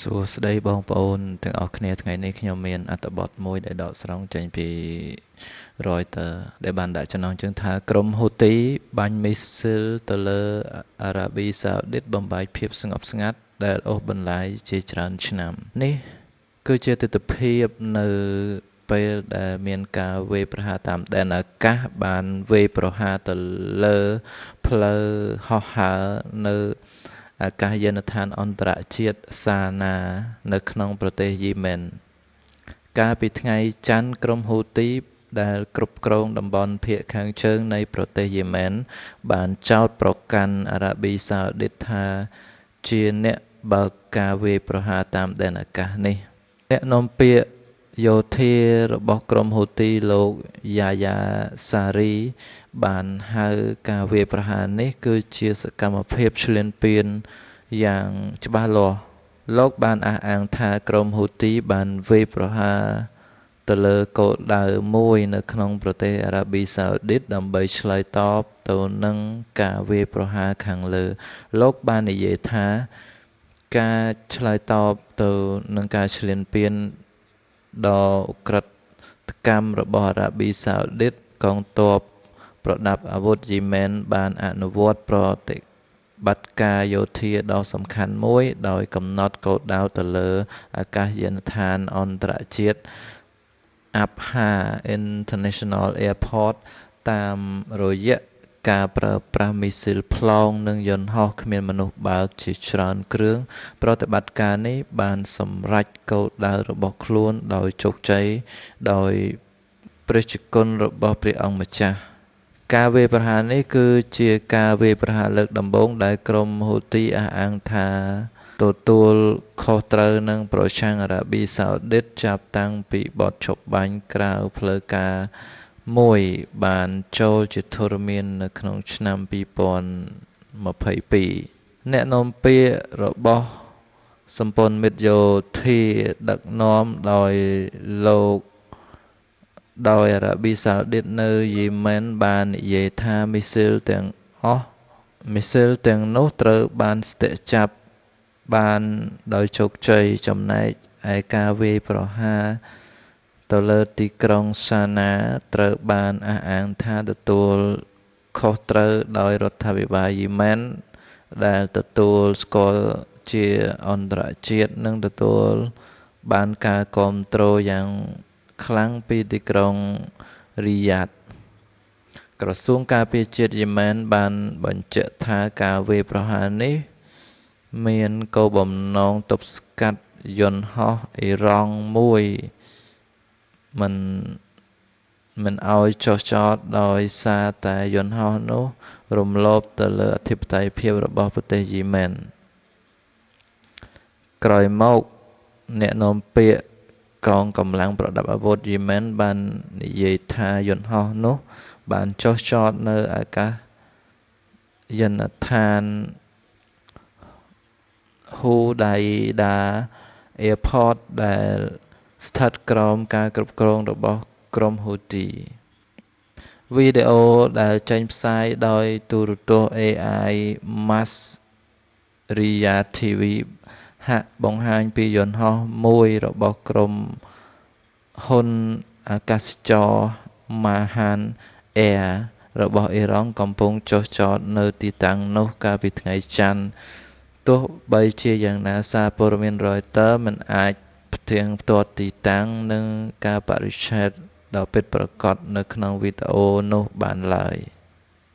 សួស្តីបងប្អូនទាំងអស់គ្នាថ្ងៃនេះខ្ញុំមានអត្ថបទមួយដែលដកស្រង់ចេញពី Reuters ដែលបានដាក់ចំណងជើងថាក្រុមហ៊ូទីបាញ់មីស៊ីលទៅលើអារ៉ាប៊ីសាអូឌីតបំបែកភាពស្ងប់ស្ងាត់ដែលអូសបន្លាយជាច្រើនឆ្នាំនេះគឺជាទិដ្ឋភាពនៅពេលដែលមានការវាយប្រហារតាមដែនអាកាសបានវាយប្រហារទៅលើផ្លូវហោះហើរនៅអាកាសយានដ្ឋានអន្តរជាតិសាណានៅក្នុងប្រទេសយេម៉ែនកាលពីថ្ងៃច័ន្ទក្រុមហ៊ូទីដែលគ្រប់គ្រងតំបន់ភាគខាងជើងនៃប្រទេសយេម៉ែនបានចោទប្រកាន់អារ៉ាប៊ីសាអូឌីតថាជាអ្នកបើកការវាយប្រហារតាមដែនអាកាសនេះអ្នកនាំពាក្យយោធារបស់ក្រុមហ៊ូទីលោកយ៉ាយ៉ាសារីបានហៅការវាយប្រហារនេះគឺជាសកម្មភាពឈ្លានពានយ៉ាងច្បាស់លាស់លោកបានអះអាងថាក្រុមហ៊ូទីបានវាយប្រហារទៅលើគោលដៅមួយនៅក្នុងប្រទេសអារ៉ាប៊ីសាអូឌីតដើម្បីឆ្លើយតបទៅនឹងការវាយប្រហារខាងលើលោកបាននិយាយថាការឆ្លើយតបទៅនឹងការឈ្លានពានដ៏ឧក្រិដ្ឋកម្មរបស់អារ៉ាប៊ីសាអូឌីតកងទ័ពប្រដាប់អាវុធយេម៉ែនបានអនុវត្តប្រតិបត្តិការយោធាដ៏សំខាន់មួយដោយកំណត់គោលដៅទៅលើអាកាសយានដ្ឋានអន្តរជាតិអាប់ហា International Airport តាមរយៈការប្រើប្រាស់មីស៊ីលប្លង់និងយន្តហោះគ្មានមនុស្សបើកជាច្រើនគ្រឿងប្រតិបត្តិការនេះបានសម្រេចគោលដៅរបស់ខ្លួនដោយជោគជ័យដោយព្រះជន្មរបស់ព្រះអង្គម្ចាស់ការវាយប្រហារនេះគឺជាការវាយប្រហារលើកដំបូងដែលក្រុមហ៊ូទីអះអាងថាទទួលខុសត្រូវនឹងប្រឆាំងអារ៉ាប៊ីសាអូឌីតចាប់តាំងពីបទឈប់បាញ់ក្រៅផ្លូវការមួយបានចូលជាធរមាននៅក្នុងឆ្នាំ2022អ្នកនាំពាក្យរបស់សម្ព័ន្ធមិត្តយោធាដឹកនាំដោយអារ៉ាប៊ីសាអូឌីតនៅយេម៉ែនបាននិយាយថាមីស៊ីលទាំងនោះត្រូវបានស្ទាក់ចាប់បានដោយជោគជ័យចំណែកឯការវាយប្រហារទៅលើទីក្រុងសាណាត្រូវបានអះអាងថាទទួលខុសត្រូវដោយរដ្ឋាភិបាលយេម៉ែនដែលទទួលស្គាល់ជាអន្តរជាតិនិងទទួលបានការគាំទ្រយ៉ាងខ្លាំងពីទីក្រុងរីយ៉ាដក្រសួងការពារជាតិយេម៉ែនបានបញ្ជាក់ថាការវាយប្រហារនេះមានគោលបំណងទប់ស្កាត់យន្តហោះអ៊ីរ៉ង់មួយមិនឲ្យចុះចតដោយសារតែយន្តហោះនោះរំលោភទៅលើអធិបតេយ្យភាពរបស់ប្រទេសយេម៉ែនក្រោយមកអ្នកនាំពាក្យកងកម្លាំងប្រដាប់អាវុធយេម៉ែនបាននិយាយថាយន្តហោះនោះបានចុះចតនៅអាកាសយានដ្ឋានហ៊ូដៃដា Airport ដែលស្ថិតក្រោមការគ្រប់គ្រងរបស់ក្រុមហ៊ូទីវីដេអូដែលចេញផ្សាយដោយទូរទស្សន៍ AI Mass Ria TV ហាក់បង្ហាញពីយន្តហោះមួយរបស់ក្រុមហ៊ុនអាកាសចរ Mahan Air របស់អ៊ីរ៉ង់កំពុងចុះចតនៅទីតាំងនោះកាលពីថ្ងៃច័ន្ទទោះបីជាយ៉ាងណាសារព័ត៌មាន Reuters មិនអាចផ្ទៀងផ្ទាត់ទីតាំងនិងកាលបរិច្ឆេទដ៏ពិតប្រាកដនៅក្នុងវីដេអូនោះបានឡើយ